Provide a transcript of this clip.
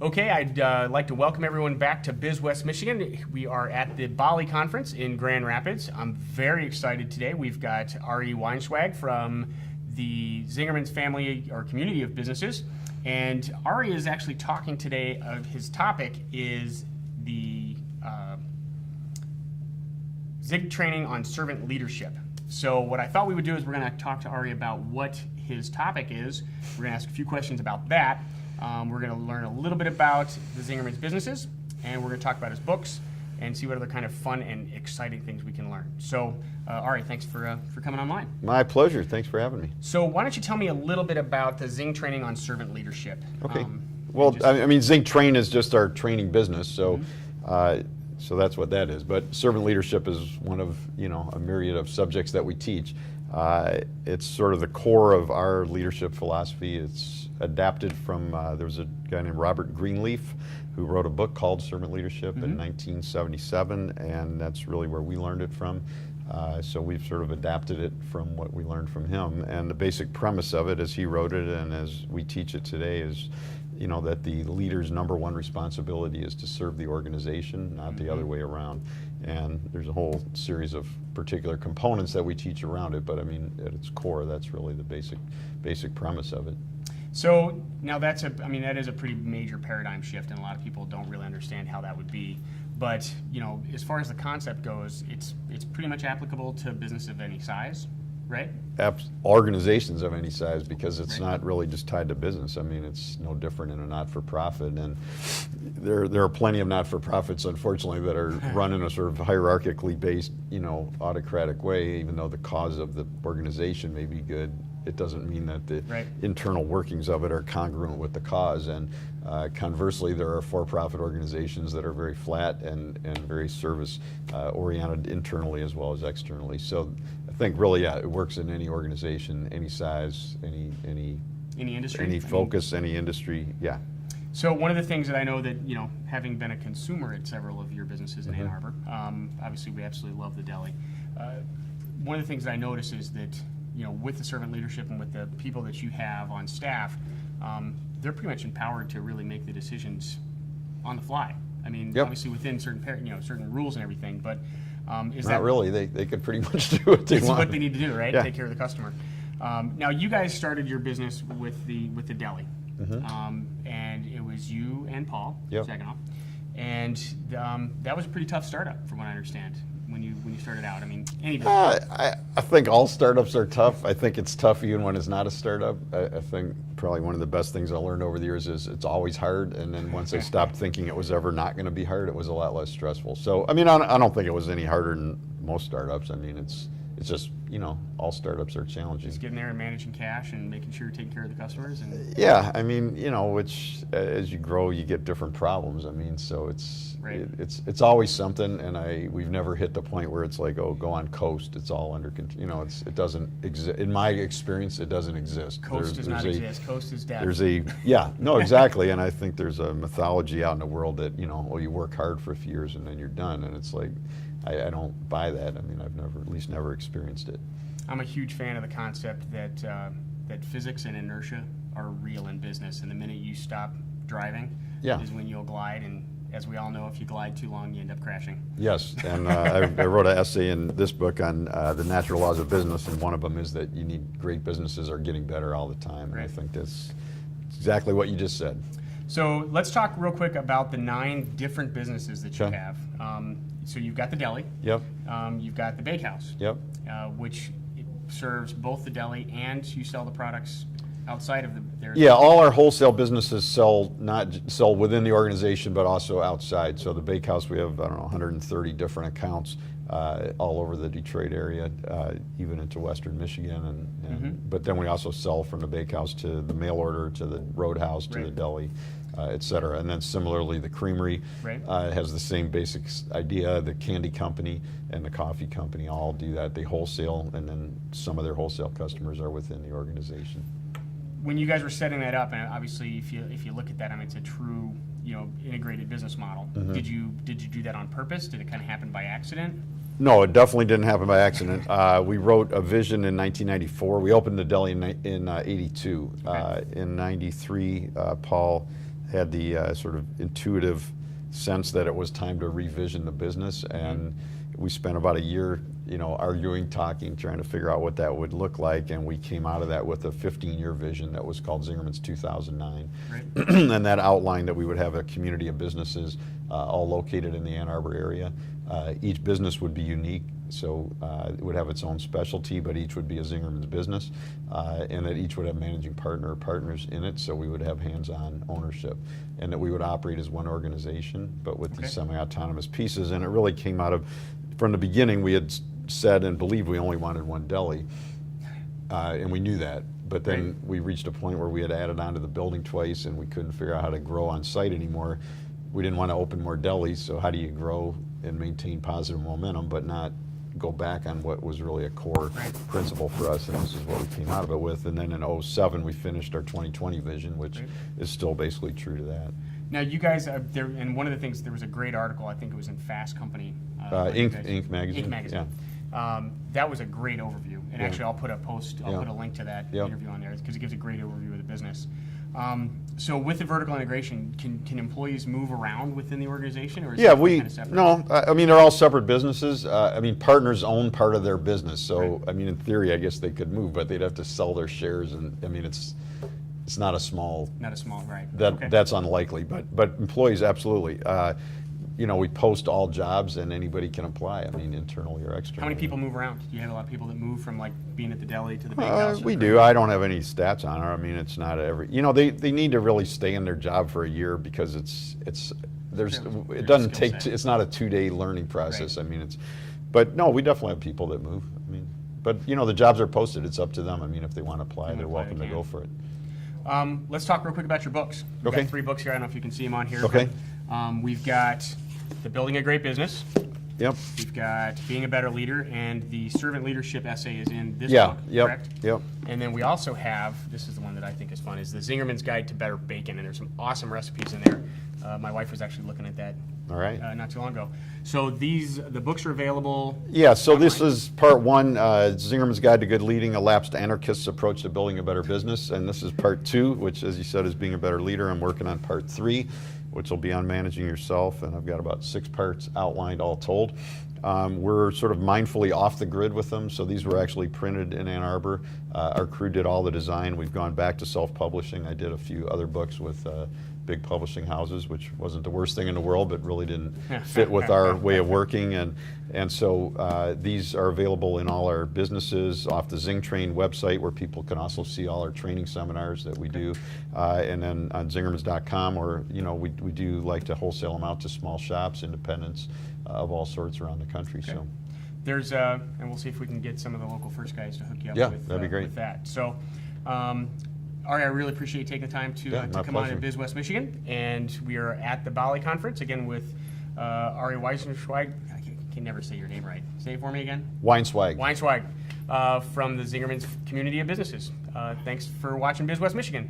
Okay, I'd like to welcome everyone back to Biz West Michigan. We are at the Bali Conference in Grand Rapids. I'm very excited today. We've got Ari Weizenweig from the Zingerman's family or community of businesses. And Ari is actually talking today his topic is the ZIG training on servant leadership. So what I thought we would do is we're going to talk to Ari about what his topic is. We're going to ask a few questions about that. We're going to learn a little bit about the Zingerman's businesses, and we're going to talk about his books and see what other kind of fun and exciting things we can learn. So, Ari, thanks for coming online. My pleasure. Thanks for having me. So why don't you tell me a little bit about the Zing training on servant leadership? Okay. Well, I mean, Zing Train is just our training business, so so that's what that is. But servant leadership is one of a myriad of subjects that we teach. It's sort of the core of our leadership philosophy. It's adapted from, there was a guy named Robert Greenleaf who wrote a book called Servant Leadership in 1977, and that's really where we learned it from. So we've sort of adapted it from what we learned from him. And the basic premise of it, as he wrote it and as we teach it today, is that the leader's number one responsibility is to serve the organization, not the other way around. And there's a whole series of particular components that we teach around it, but I mean, at its core, that's really the basic premise of it. So now that is a pretty major paradigm shift, and a lot of people don't really understand how that would be. But as far as the concept goes, it's pretty much applicable to business of any size, right? Organizations of any size, because it's not really just tied to business. I mean, it's no different in a not-for-profit, and there are plenty of not-for-profits, unfortunately, that are run in a sort of hierarchically based, autocratic way. Even though the cause of the organization may be good, it doesn't mean that the internal workings of it are congruent with the cause. And conversely, there are for-profit organizations that are very flat and very service-oriented internally as well as externally. So I think really, it works in any organization, any size, any industry, any focus, any industry. Yeah. So one of the things that I know that, having been a consumer at several of your businesses in Ann Arbor, obviously we absolutely love the deli. One of the things that I notice is that, with the servant leadership and with the people that you have on staff, they're pretty much empowered to really make the decisions on the fly. I mean, obviously within certain rules and everything, but is not that really? They can pretty much do what they want. It's what they need to do, right? Yeah. Take care of the customer. Now, you guys started your business with the deli, and it was you and Paul Saginaw, and that was a pretty tough startup, from what I understand. When you started out, I mean, any business. I think all startups are tough. I think it's tough even when it's not a startup. I think probably one of the best things I learned over the years is it's always hard. And then once I stopped thinking it was ever not going to be hard, it was a lot less stressful. So I mean, I don't think it was any harder than most startups. I mean, it's just all startups are challenging. Just getting there and managing cash and making sure you're taking care of the customers. And yeah, I mean, which as you grow, you get different problems. I mean, so it's always something, and we've never hit the point where it's like, oh, go on coast. It's all under control. It doesn't exist. In my experience, it doesn't exist. Coast does not exist. Coast is death. No, exactly. And I think there's a mythology out in the world that you work hard for a few years and then you're done, and it's like, I don't buy that. I mean, I've at least never experienced it. I'm a huge fan of the concept that physics and inertia are real in business, and the minute you stop driving is when you'll glide. And as we all know, if you glide too long, you end up crashing. Yes, and I wrote an essay in this book on the natural laws of business, and one of them is that you need great businesses are getting better all the time. And I think that's exactly what you just said. So let's talk real quick about the 9 different businesses that you have. So you've got the deli. Yep. You've got the bakehouse. Yep. Which serves both the deli and you sell the products outside of their. Yeah, all our wholesale businesses sell within the organization, but also outside. So the bakehouse, we have 130 different accounts all over the Detroit area, even into Western Michigan, but then we also sell from the bakehouse to the mail order, to the roadhouse, to the deli. Et cetera. And then similarly, the creamery has the same basic idea. The candy company and the coffee company all do that. They wholesale, and then some of their wholesale customers are within the organization. When you guys were setting that up, and obviously if you look at that, I mean, it's a true integrated business model. Did you do that on purpose? Did it kind of happen by accident? No, it definitely didn't happen by accident. We wrote a vision in 1994. We opened the deli in 82. In 93, Paul had the sort of intuitive sense that it was time to revision the business, and we spent about a year, arguing, talking, trying to figure out what that would look like, and we came out of that with a 15-year vision that was called Zingerman's 2009. Right. And that outlined that we would have a community of businesses all located in the Ann Arbor area. Each business would be unique, so it would have its own specialty, but each would be a Zingerman's business, and that each would have managing partner or partners in it, so we would have hands-on ownership, and that we would operate as one organization, but with these semi-autonomous pieces. And it really came out of, from the beginning, we had said and believed we only wanted one deli, and we knew that. But then we reached a point where we had added on to the building twice, and we couldn't figure out how to grow on site anymore. We didn't want to open more delis, so how do you grow and maintain positive momentum but not go back on what was really a core principle for us, and this is what we came out of it with. And then in 2007 we finished our 2020 vision, which is still basically true to that. Now you guys, there, and one of the things, there was a great article, I think it was in Fast Company. Inc. magazine. Inc. magazine. Yeah. That was a great overview, and actually I'll put a put a link to that Yep. interview on there because it gives a great overview of the business. So with the vertical integration, can employees move around within the organization, or is it kind of separate? No, I mean, they're all separate businesses. I mean, partners own part of their business, so I mean, in theory, I guess they could move, but they'd have to sell their shares, and I mean, it's not a small. Not a small, right? That's unlikely, but employees, absolutely. We post all jobs, and anybody can apply. I mean, internally or externally. How many people move around? Do you have a lot of people that move from like being at the deli to the bakehouse? We do. I don't have any stats on it. I mean, it's not every. They need to really stay in their job for a year because it doesn't take. It's not a 2-day learning process. Right. I mean, but no, we definitely have people that move. I mean, but the jobs are posted. It's up to them. I mean, if they want to apply, they're welcome to go for it. Let's talk real quick about your books. We've got 3 books here. I don't know if you can see them on here. Okay. But, we've got The Building a Great Business. Yep. We've got Being a Better Leader, and the Servant Leadership essay is in this book, correct? Yep. And then we also have, this is the one that I think is fun, is the Zingerman's Guide to Better Bacon, and there's some awesome recipes in there. My wife was actually looking at that All right. Not too long ago. So the books are available. Yeah, so this is part 1, Zingerman's Guide to Good Leading, a Lapsed Anarchist's Approach to Building a Better Business. And this is part 2, which, as you said, is Being a Better Leader. I'm working on part 3, which will be on managing yourself, and I've got about 6 parts outlined all told. We're sort of mindfully off the grid with them, so these were actually printed in Ann Arbor. Our crew did all the design. We've gone back to self-publishing. I did a few other books with big publishing houses, which wasn't the worst thing in the world, but really didn't fit with our way of working. And so these are available in all our businesses, off the Zing Train website, where people can also see all our training seminars that we do, and then on zingermans.com, or we do like to wholesale them out to small shops, independents of all sorts around the country. Okay. So there's and we'll see if we can get some of the local First guys to hook you up with, that'd be great. with that. So Ari, I really appreciate you taking the time to come on to Biz West Michigan, and we are at the Bali Conference again with Ari Weizenweig. I can never say your name right. Say it for me again. Weizenweig. Weizenweig from the Zingerman's Community of Businesses. Thanks for watching Biz West Michigan.